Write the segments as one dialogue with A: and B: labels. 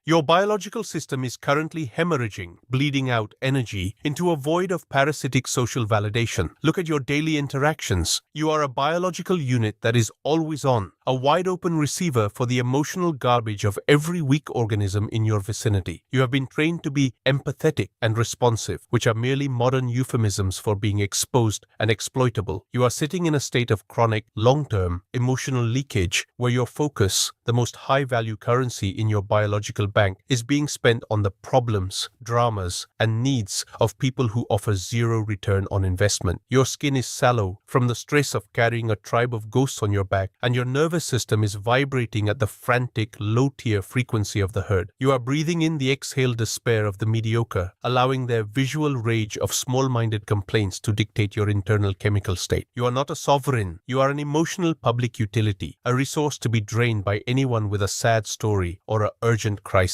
A: Your biological system is currently hemorrhaging, bleeding out energy into a void of parasitic social validation. Look at your daily interactions. You are a biological unit that is always on, a wide-open receiver for the emotional garbage of every weak organism in your vicinity. You have been trained to be empathetic and responsive, which are merely modern euphemisms for being exposed and exploitable. You are sitting in a state of chronic, long-term, emotional leakage where your focus, the most high-value currency in your biological bank, is being spent on the problems, dramas, and needs of people who offer zero return on investment. Your skin is sallow from the stress of carrying a tribe of ghosts on your back, and your nervous system is vibrating at the frantic, low-tier frequency of the herd. You are breathing in the exhaled despair of the mediocre, allowing their visual rage of small-minded complaints to dictate your internal chemical state. You are not a sovereign. You are an emotional public utility, a resource to be drained by anyone with a sad story or an urgent crisis.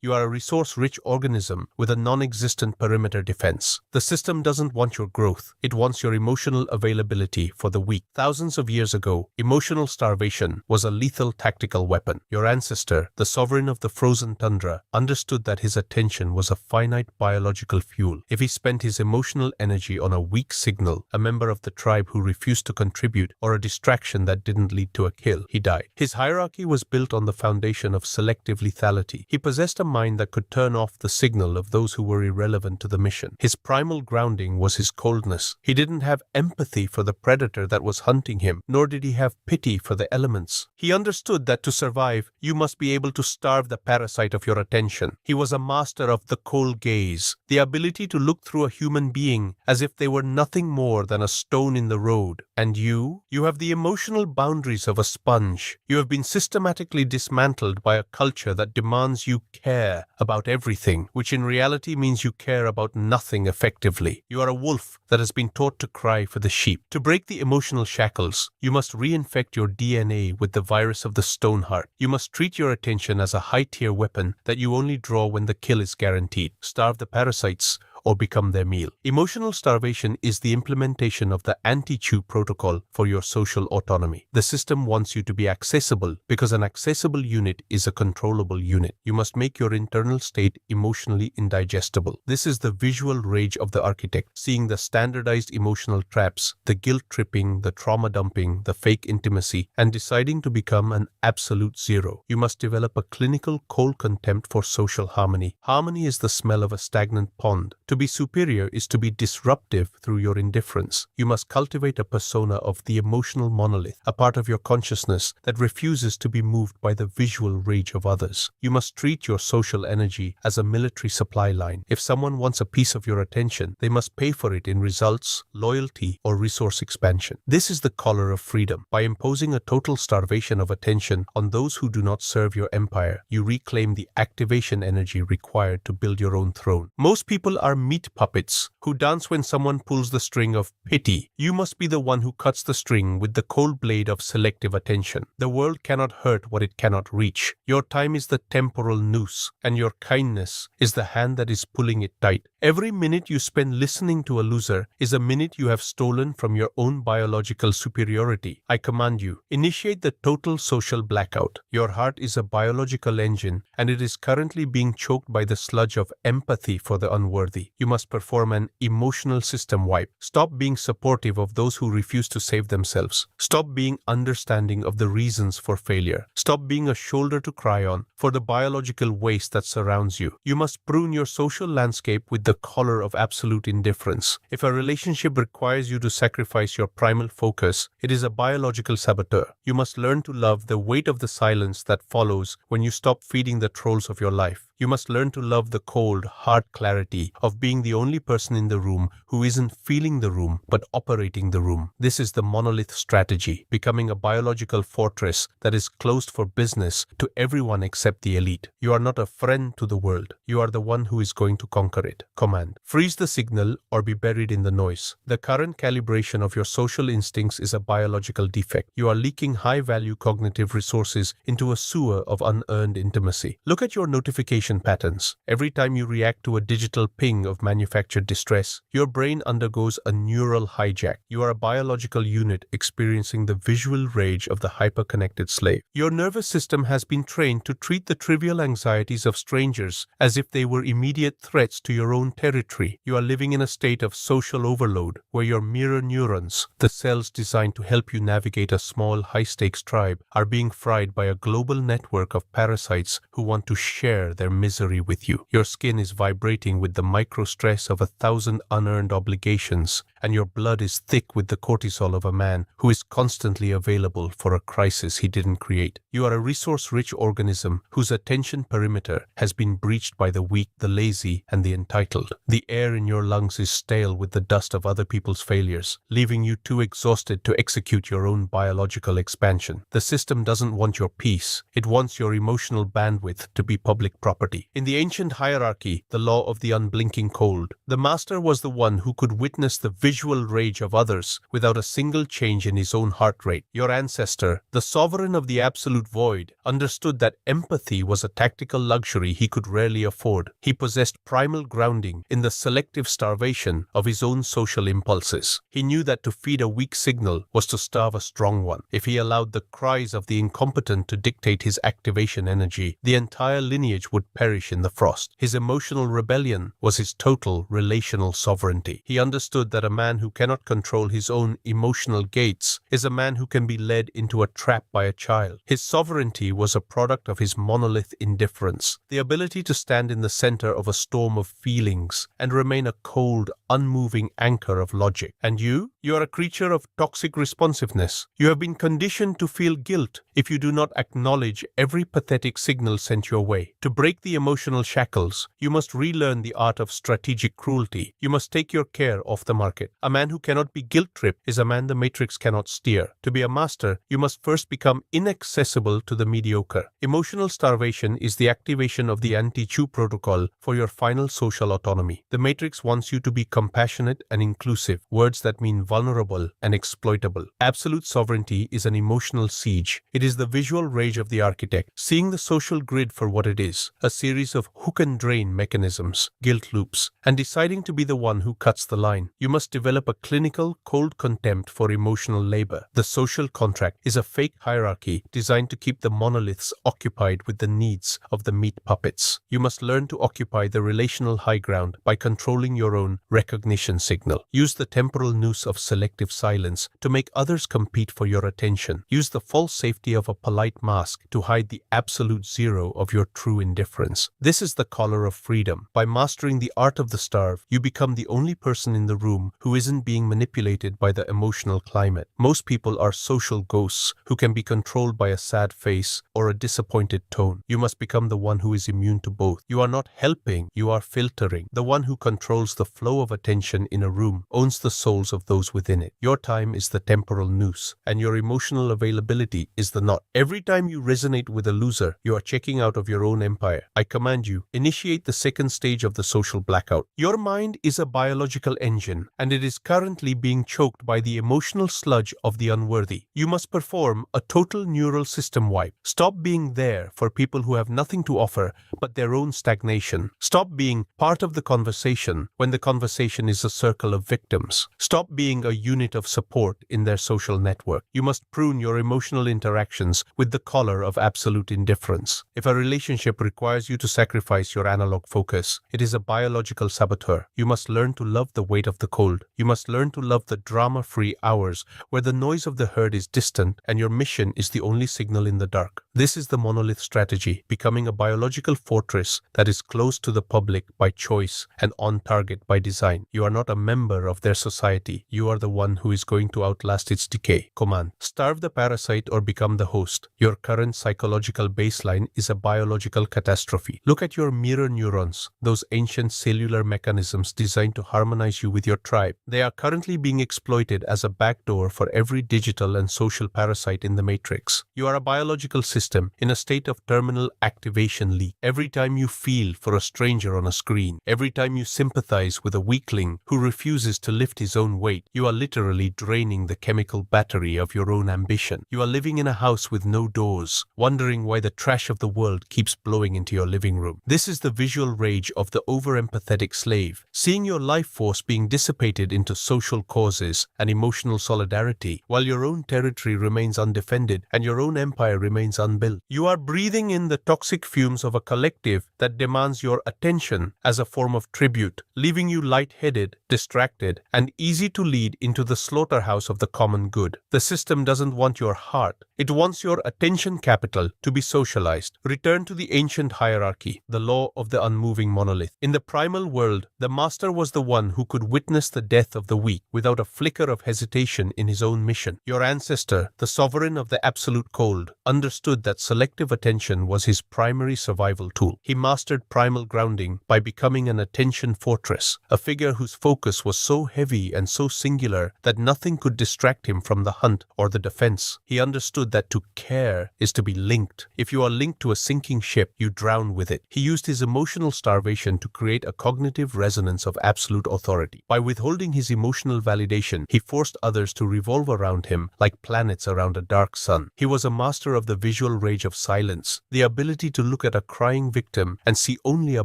A: You are a resource-rich organism with a non-existent perimeter defense. The system doesn't want your growth. It wants your emotional availability for the weak. Thousands of years ago, emotional starvation was a lethal tactical weapon. Your ancestor, the sovereign of the frozen tundra, understood that his attention was a finite biological fuel. If he spent his emotional energy on a weak signal, a member of the tribe who refused to contribute, or a distraction that didn't lead to a kill, he died. His hierarchy was built on the foundation of selective lethality. He possessed a mind that could turn off the signal of those who were irrelevant to the mission. His primal grounding was his coldness. He didn't have empathy for the predator that was hunting him, nor did he have pity for the elements. He understood that to survive, you must be able to starve the parasite of your attention. He was a master of the cold gaze, the ability to look through a human being as if they were nothing more than a stone in the road. And you have the emotional boundaries of a sponge. You have been systematically dismantled by a culture that demands you care about everything, which in reality means you care about nothing effectively. You are a wolf that has been taught to cry for the sheep. To break the emotional shackles, you must reinfect your DNA with the virus of the stone heart. You must treat your attention as a high-tier weapon that you only draw when the kill is guaranteed. Starve the parasites or become their meal. Emotional starvation is the implementation of the anti-chew protocol for your social autonomy. The system wants you to be accessible because an accessible unit is a controllable unit. You must make your internal state emotionally indigestible. This is the visual rage of the architect, seeing the standardized emotional traps, the guilt-tripping, the trauma dumping, the fake intimacy, and deciding to become an absolute zero. You must develop a clinical cold contempt for social harmony. Harmony is the smell of a stagnant pond. To be superior is to be disruptive through your indifference. You must cultivate a persona of the emotional monolith, a part of your consciousness that refuses to be moved by the visual rage of others. You must treat your social energy as a military supply line. If someone wants a piece of your attention, they must pay for it in results, loyalty, or resource expansion. This is the collar of freedom. By imposing a total starvation of attention on those who do not serve your empire, you reclaim the activation energy required to build your own throne. Most people are meat puppets who dance when someone pulls the string of pity. You must be the one who cuts the string with the cold blade of selective attention. The world cannot hurt what it cannot reach. Your time is the temporal noose, and your kindness is the hand that is pulling it tight. Every minute you spend listening to a loser is a minute you have stolen from your own biological superiority. I command you, initiate the total social blackout. Your heart is a biological engine, and it is currently being choked by the sludge of empathy for the unworthy. You must perform an emotional system wipe. Stop being supportive of those who refuse to save themselves. Stop being understanding of the reasons for failure. Stop being a shoulder to cry on for the biological waste that surrounds you. You must prune your social landscape with the collar of absolute indifference. If a relationship requires you to sacrifice your primal focus, it is a biological saboteur. You must learn to love the weight of the silence that follows when you stop feeding the trolls of your life. You must learn to love the cold, hard clarity of being the only person in the room who isn't feeling the room but operating the room. This is the monolith strategy, becoming a biological fortress that is closed for business to everyone except the elite. You are not a friend to the world. You are the one who is going to conquer it. Command: freeze the signal or be buried in the noise. The current calibration of your social instincts is a biological defect. You are leaking high-value cognitive resources into a sewer of unearned intimacy. Look at your notification communication patterns. Every time you react to a digital ping of manufactured distress, your brain undergoes a neural hijack. You are a biological unit experiencing the visual rage of the hyper-connected slave. Your nervous system has been trained to treat the trivial anxieties of strangers as if they were immediate threats to your own territory. You are living in a state of social overload where your mirror neurons, the cells designed to help you navigate a small, high-stakes tribe, are being fried by a global network of parasites who want to share their misery with you. Your skin is vibrating with the micro-stress of 1,000 unearned obligations, and your blood is thick with the cortisol of a man who is constantly available for a crisis he didn't create. You are a resource-rich organism whose attention perimeter has been breached by the weak, the lazy, and the entitled. The air in your lungs is stale with the dust of other people's failures, leaving you too exhausted to execute your own biological expansion. The system doesn't want your peace. It wants your emotional bandwidth to be public property. In the ancient hierarchy, the law of the unblinking cold, the master was the one who could witness the visual rage of others without a single change in his own heart rate. Your ancestor, the sovereign of the absolute void, understood that empathy was a tactical luxury he could rarely afford. He possessed primal grounding in the selective starvation of his own social impulses. He knew that to feed a weak signal was to starve a strong one. If he allowed the cries of the incompetent to dictate his activation energy, the entire lineage would perish in the frost. His emotional rebellion was his total relational sovereignty. He understood that a man who cannot control his own emotional gates is a man who can be led into a trap by a child. His sovereignty was a product of his monolith indifference, the ability to stand in the center of a storm of feelings and remain a cold, unmoving anchor of logic. And you are a creature of toxic responsiveness. You have been conditioned to feel guilt if you do not acknowledge every pathetic signal sent your way. To break the emotional shackles, you must relearn the art of strategic cruelty. You must take your care off the market. A man who cannot be guilt-tripped is a man the matrix cannot steer. To be a master, you must first become inaccessible to the mediocre. Emotional starvation is the activation of the anti-chew protocol for your final social autonomy. The matrix wants you to be compassionate and inclusive, words that mean vulnerable and exploitable. Absolute sovereignty is an emotional siege. It is the visual rage of the architect, seeing the social grid for what it is, a series of hook and drain mechanisms, guilt loops, and deciding to be the one who cuts the line. You must develop a clinical, cold contempt for emotional labor. The social contract is a fake hierarchy designed to keep the monoliths occupied with the needs of the meat puppets. You must learn to occupy the relational high ground by controlling your own recognition signal. Use the temporal noose of selective silence to make others compete for your attention. Use the false safety of a polite mask to hide the absolute zero of your true indifference. This is the collar of freedom. By mastering the art of the starve, you become the only person in the room who isn't being manipulated by the emotional climate. Most people are social ghosts who can be controlled by a sad face or a disappointed tone. You must become the one who is immune to both. You are not helping, you are filtering. The one who controls the flow of attention in a room owns the souls of those within it. Your time is the temporal noose, and your emotional availability is the knot. Every time you resonate with a loser, you are checking out of your own empire. I command you, initiate the second stage of the social blackout. Your mind is a biological engine, and it is currently being choked by the emotional sludge of the unworthy. You must perform a total neural system wipe. Stop being there for people who have nothing to offer but their own stagnation. Stop being part of the conversation when the conversation is a circle of victims. Stop being a unit of support in their social network. You must prune your emotional interactions with the collar of absolute indifference. If a relationship requires you to sacrifice your analog focus, it is a biological saboteur. You must learn to love the weight of the cold. You must learn to love the drama-free hours where the noise of the herd is distant and your mission is the only signal in the dark. This is the monolith strategy, becoming a biological fortress that is close to the public by choice and on target by design. You are not a member of their society. You are the one who is going to outlast its decay. Command: starve the parasite or become the host. Your current psychological baseline is a biological catastrophe. Look at your mirror neurons, those ancient cellular mechanisms designed to harmonize you with your tribe. type. They are currently being exploited as a backdoor for every digital and social parasite in the matrix. You are a biological system in a state of terminal activation leak. Every time you feel for a stranger on a screen, every time you sympathize with a weakling who refuses to lift his own weight, you are literally draining the chemical battery of your own ambition. You are living in a house with no doors, wondering why the trash of the world keeps blowing into your living room. This is the visual rage of the over-empathetic slave, seeing your life force being dissipated into social causes and emotional solidarity, while your own territory remains undefended and your own empire remains unbuilt. You are breathing in the toxic fumes of a collective that demands your attention as a form of tribute, leaving you lightheaded, distracted, and easy to lead into the slaughterhouse of the common good. The system doesn't want your heart. It wants your attention capital to be socialized. Return to the ancient hierarchy, the law of the unmoving monolith. In the primal world, the master was the one who could witness the death of the weak without a flicker of hesitation in his own mission. Your ancestor, the sovereign of the absolute cold, understood that selective attention was his primary survival tool. He mastered primal grounding by becoming an attention fortress, a figure whose focus was so heavy and so singular that nothing could distract him from the hunt or the defense. He understood that to care is to be linked. If you are linked to a sinking ship, you drown with it. He used his emotional starvation to create a cognitive resonance of absolute authority. By withholding his emotional validation, he forced others to revolve around him like planets around a dark sun. He was a master of the visual rage of silence, the ability to look at a crying victim and see only a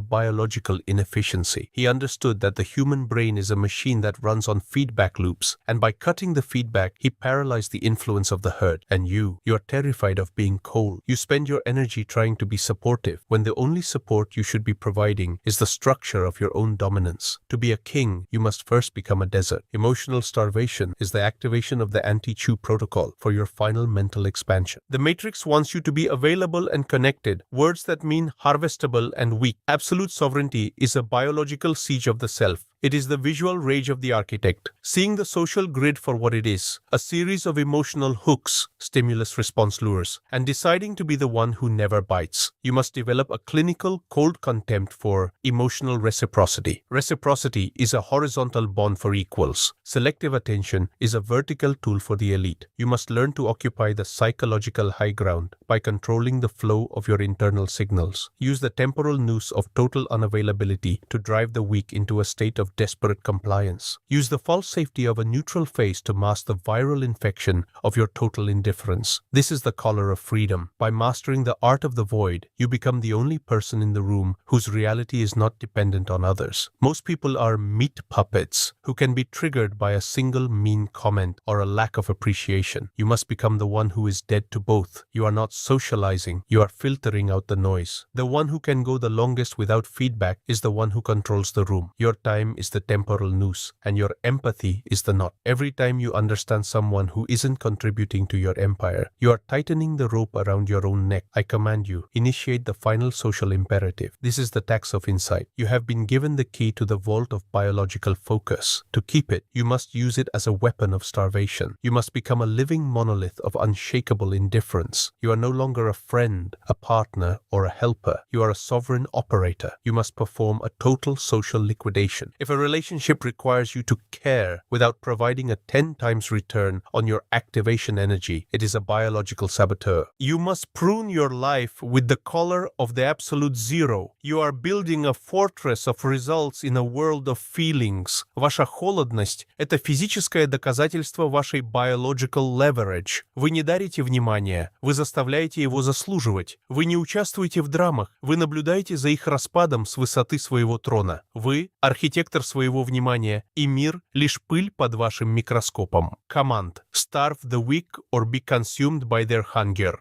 A: biological inefficiency. He understood that the human brain is a machine that runs on feedback loops, and by cutting the feedback, he paralyzed the influence of the herd. And you're terrified of being cold. You spend your energy trying to be supportive, when the only support you should be providing is the structure of your own dominance. To be a king, you must first become a desert. Emotional starvation is the activation of the anti-chew protocol for your final mental expansion. The Matrix wants you to be available and connected, words that mean harvestable and weak. Absolute sovereignty is a biological siege of the self. It is the visual rage of the architect, seeing the social grid for what it is, a series of emotional hooks, stimulus-response lures, and deciding to be the one who never bites. You must develop a clinical, cold contempt for emotional reciprocity. Reciprocity is a horizontal bond for equals. Selective attention is a vertical tool for the elite. You must learn to occupy the psychological high ground by controlling the flow of your internal signals. Use the temporal noose of total unavailability to drive the weak into a state of desperate compliance. Use the false safety of a neutral face to mask the viral infection of your total indifference. This is the collar of freedom. By mastering the art of the void, you become the only person in the room whose reality is not dependent on others. Most people are meat puppets who can be triggered by a single mean comment or a lack of appreciation. You must become the one who is dead to both. You are not socializing, you are filtering out the noise. The one who can go the longest without feedback is the one who controls the room. Your time is the temporal noose, and your empathy is the knot. Every time you understand someone who isn't contributing to your empire, you are tightening the rope around your own neck. I command you, initiate the final social imperative. This is the tax of insight. You have been given the key to the vault of biological focus. To keep it, you must use it as a weapon of starvation. You must become a living monolith of unshakable indifference. You are no longer a friend, a partner, or a helper. You are a sovereign operator. You must perform a total social liquidation. If a relationship requires you to care without providing a 10 times return on your activation energy, it is a biological saboteur. You must prune your life with the collar of the absolute zero. You are building a fortress of results in a world of feelings. Ваша холодность – это физическое доказательство вашей biological leverage. Вы не дарите внимания, вы заставляете его заслуживать. Вы не участвуете в драмах, вы наблюдаете за их распадом с высоты своего трона. Вы – архитектор своего внимания, и мир – лишь пыль под вашим микроскопом. Command: starve the weak or be consumed by their hunger.